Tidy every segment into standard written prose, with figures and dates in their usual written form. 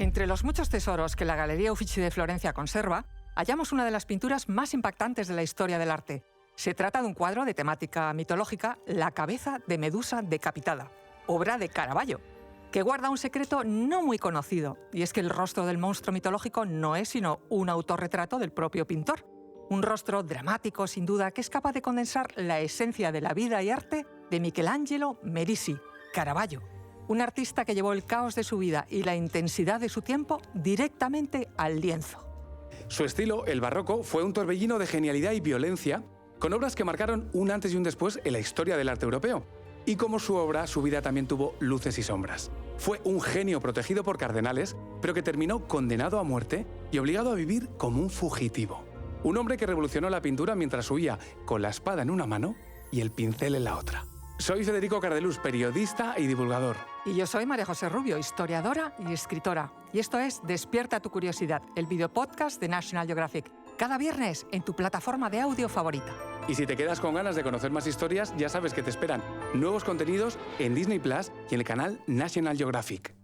Entre los muchos tesoros que la Galería Uffizi de Florencia conserva, hallamos una de las pinturas más impactantes de la historia del arte. Se trata de un cuadro de temática mitológica, La cabeza de Medusa decapitada, obra de Caravaggio, que guarda un secreto no muy conocido, y es que el rostro del monstruo mitológico no es sino un autorretrato del propio pintor. Un rostro dramático, sin duda, que es capaz de condensar la esencia de la vida y arte de Michelangelo Merisi, Caravaggio, un artista que llevó el caos de su vida y la intensidad de su tiempo directamente al lienzo. Su estilo, el barroco, fue un torbellino de genialidad y violencia, con obras que marcaron un antes y un después en la historia del arte europeo. Y como su obra, su vida también tuvo luces y sombras. Fue un genio protegido por cardenales, pero que terminó condenado a muerte y obligado a vivir como un fugitivo. Un hombre que revolucionó la pintura mientras huía con la espada en una mano y el pincel en la otra. Soy Federico Cardelús, periodista y divulgador. Y yo soy María José Rubio, historiadora y escritora. Y esto es Despierta tu curiosidad, el videopodcast de National Geographic. Cada viernes en tu plataforma de audio favorita. Y si te quedas con ganas de conocer más historias, ya sabes que te esperan nuevos contenidos en Disney Plus y en el canal National Geographic.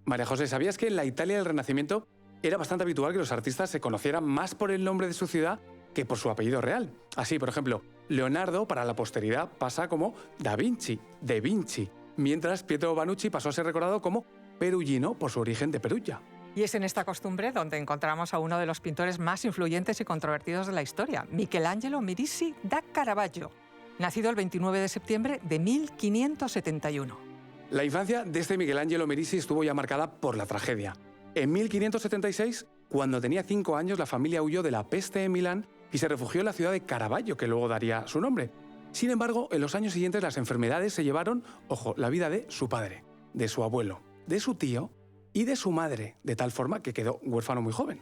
María José, ¿sabías que en la Italia del Renacimiento era bastante habitual que los artistas se conocieran más por el nombre de su ciudad que por su apellido real? Así, por ejemplo, Leonardo para la posteridad pasa como Da Vinci, De Vinci, mientras Pietro Vanucci pasó a ser recordado como Perugino por su origen de Perugia. Y es en esta costumbre donde encontramos a uno de los pintores más influyentes y controvertidos de la historia, Michelangelo Merisi da Caravaggio, nacido el 29 de septiembre de 1571. La infancia de este Michelangelo Merisi estuvo ya marcada por la tragedia. En 1576, cuando tenía 5 años, la familia huyó de la peste en Milán y se refugió en la ciudad de Caravaggio, que luego daría su nombre. Sin embargo, en los años siguientes las enfermedades se llevaron, la vida de su padre, de su abuelo, de su tío y de su madre, de tal forma que quedó huérfano muy joven.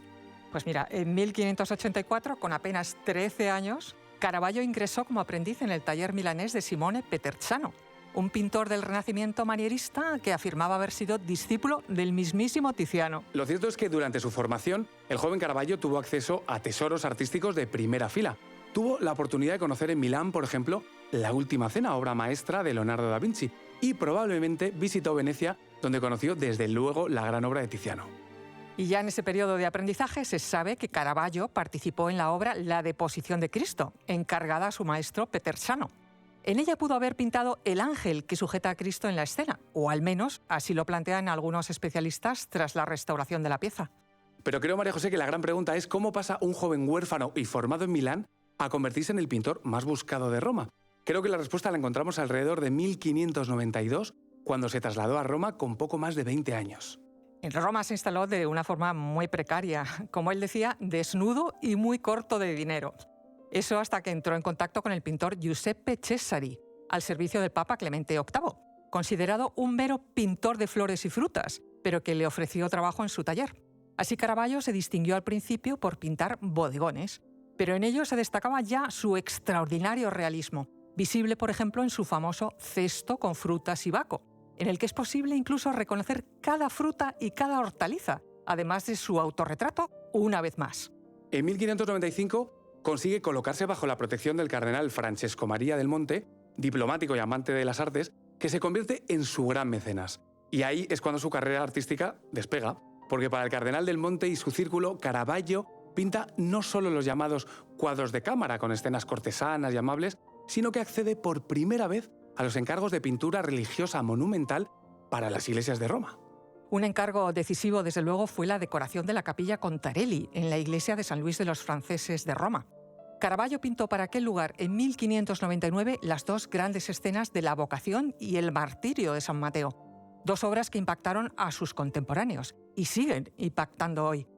Pues mira, en 1584, con apenas 13 años, Caravaggio ingresó como aprendiz en el taller milanés de Simone Petertsano, un pintor del Renacimiento manierista que afirmaba haber sido discípulo del mismísimo Tiziano. Lo cierto es que durante su formación, el joven Caravaggio tuvo acceso a tesoros artísticos de primera fila. Tuvo la oportunidad de conocer en Milán, por ejemplo, La Última Cena, obra maestra de Leonardo da Vinci, y probablemente visitó Venecia, donde conoció desde luego la gran obra de Tiziano. Y ya en ese periodo de aprendizaje se sabe que Caravaggio participó en la obra La Deposición de Cristo, encargada a su maestro Petertsano. En ella pudo haber pintado el ángel que sujeta a Cristo en la escena, o al menos así lo plantean algunos especialistas tras la restauración de la pieza. Pero creo, María José, que la gran pregunta es cómo pasa un joven huérfano y formado en Milán a convertirse en el pintor más buscado de Roma. Creo que la respuesta la encontramos alrededor de 1592, cuando se trasladó a Roma con poco más de 20 años. En Roma se instaló de una forma muy precaria, como él decía, desnudo y muy corto de dinero. Eso hasta que entró en contacto con el pintor Giuseppe Cesari, al servicio del Papa Clemente VIII, considerado un mero pintor de flores y frutas, pero que le ofreció trabajo en su taller. Así Caravaggio se distinguió al principio por pintar bodegones, pero en ello se destacaba ya su extraordinario realismo, visible por ejemplo en su famoso cesto con frutas y baco, en el que es posible incluso reconocer cada fruta y cada hortaliza, además de su autorretrato una vez más. En 1595 consigue colocarse bajo la protección del cardenal Francesco María del Monte, diplomático y amante de las artes, que se convierte en su gran mecenas. Y ahí es cuando su carrera artística despega, porque para el cardenal del Monte y su círculo, Caravaggio pinta no solo los llamados cuadros de cámara con escenas cortesanas y amables, sino que accede por primera vez a los encargos de pintura religiosa monumental para las iglesias de Roma. Un encargo decisivo, desde luego, fue la decoración de la capilla Contarelli en la iglesia de San Luis de los Franceses de Roma. Caravaggio pintó para aquel lugar en 1599 las dos grandes escenas de la Vocación y el Martirio de San Mateo, dos obras que impactaron a sus contemporáneos y siguen impactando hoy.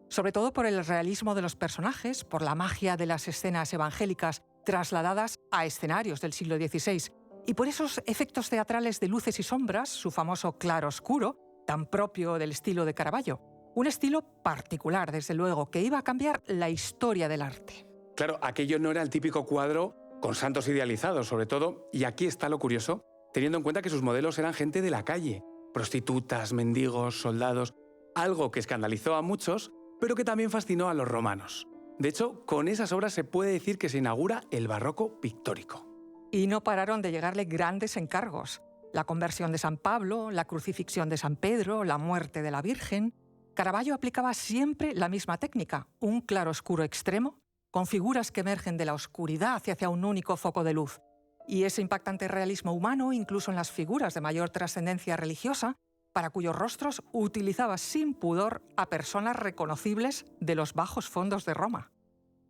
Sobre todo por el realismo de los personajes, por la magia de las escenas evangélicas trasladadas a escenarios del siglo XVI y por esos efectos teatrales de luces y sombras, su famoso claroscuro, tan propio del estilo de Caravaggio. Un estilo particular, desde luego, que iba a cambiar la historia del arte. Claro, aquello no era el típico cuadro con santos idealizados, sobre todo, y aquí está lo curioso, teniendo en cuenta que sus modelos eran gente de la calle, prostitutas, mendigos, soldados, algo que escandalizó a muchos, pero que también fascinó a los romanos. De hecho, con esas obras se puede decir que se inaugura el barroco pictórico. Y no pararon de llegarle grandes encargos. La conversión de San Pablo, la crucifixión de San Pedro, la muerte de la Virgen. Caravaggio aplicaba siempre la misma técnica, un claroscuro extremo, con figuras que emergen de la oscuridad hacia un único foco de luz. Y ese impactante realismo humano, incluso en las figuras de mayor trascendencia religiosa, para cuyos rostros utilizaba sin pudor a personas reconocibles de los bajos fondos de Roma.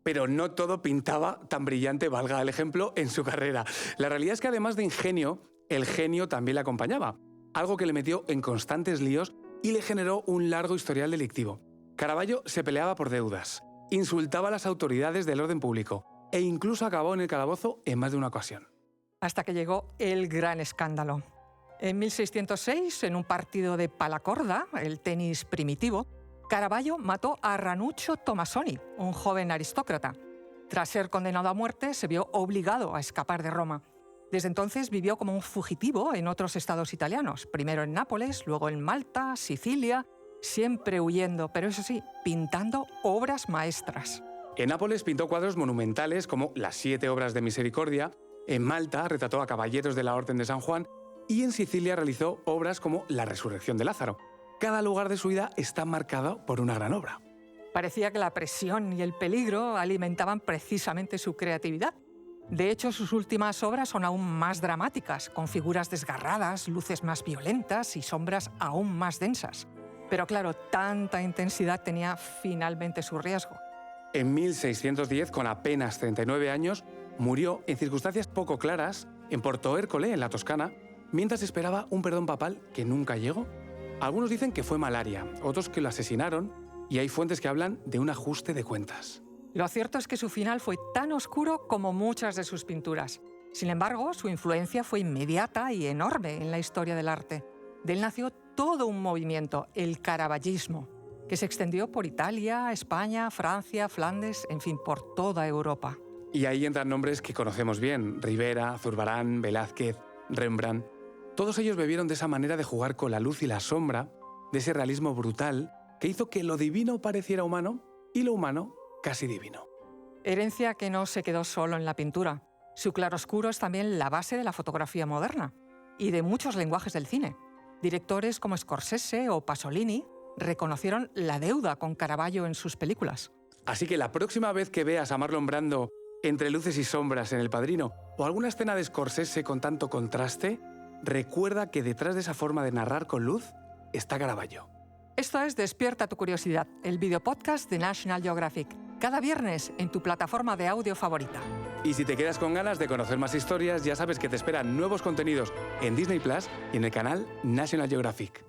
Pero no todo pintaba tan brillante, valga el ejemplo, en su carrera. La realidad es que además de ingenio, el genio también le acompañaba, algo que le metió en constantes líos y le generó un largo historial delictivo. Caravaggio se peleaba por deudas, insultaba a las autoridades del orden público e incluso acabó en el calabozo en más de una ocasión. Hasta que llegó el gran escándalo. En 1606, en un partido de palacorda, el tenis primitivo, Caravaggio mató a Ranuccio Tomasoni, un joven aristócrata. Tras ser condenado a muerte, se vio obligado a escapar de Roma. Desde entonces vivió como un fugitivo en otros estados italianos, primero en Nápoles, luego en Malta, Sicilia, siempre huyendo, pero eso sí, pintando obras maestras. En Nápoles pintó cuadros monumentales como las 7 obras de Misericordia, en Malta retrató a caballeros de la Orden de San Juan y en Sicilia realizó obras como La Resurrección de Lázaro. Cada lugar de su vida está marcado por una gran obra. Parecía que la presión y el peligro alimentaban precisamente su creatividad. De hecho, sus últimas obras son aún más dramáticas, con figuras desgarradas, luces más violentas y sombras aún más densas. Pero claro, tanta intensidad tenía finalmente su riesgo. En 1610, con apenas 39 años, murió en circunstancias poco claras en Porto Ercole, en la Toscana, mientras esperaba un perdón papal que nunca llegó. Algunos dicen que fue malaria, otros que lo asesinaron, y hay fuentes que hablan de un ajuste de cuentas. Lo cierto es que su final fue tan oscuro como muchas de sus pinturas. Sin embargo, su influencia fue inmediata y enorme en la historia del arte. De él nació todo un movimiento, el caravallismo, que se extendió por Italia, España, Francia, Flandes, en fin, por toda Europa. Y ahí entran nombres que conocemos bien: Rivera, Zurbarán, Velázquez, Rembrandt. Todos ellos bebieron de esa manera de jugar con la luz y la sombra, de ese realismo brutal que hizo que lo divino pareciera humano y lo humano casi divino. Herencia que no se quedó solo en la pintura. Su claroscuro es también la base de la fotografía moderna y de muchos lenguajes del cine. Directores como Scorsese o Pasolini reconocieron la deuda con Caravaggio en sus películas. Así que la próxima vez que veas a Marlon Brando entre luces y sombras en El Padrino o alguna escena de Scorsese con tanto contraste, recuerda que detrás de esa forma de narrar con luz está Caravaggio. Esto es Despierta tu curiosidad, el videopodcast de National Geographic. Cada viernes en tu plataforma de audio favorita. Y si te quedas con ganas de conocer más historias, ya sabes que te esperan nuevos contenidos en Disney Plus y en el canal National Geographic.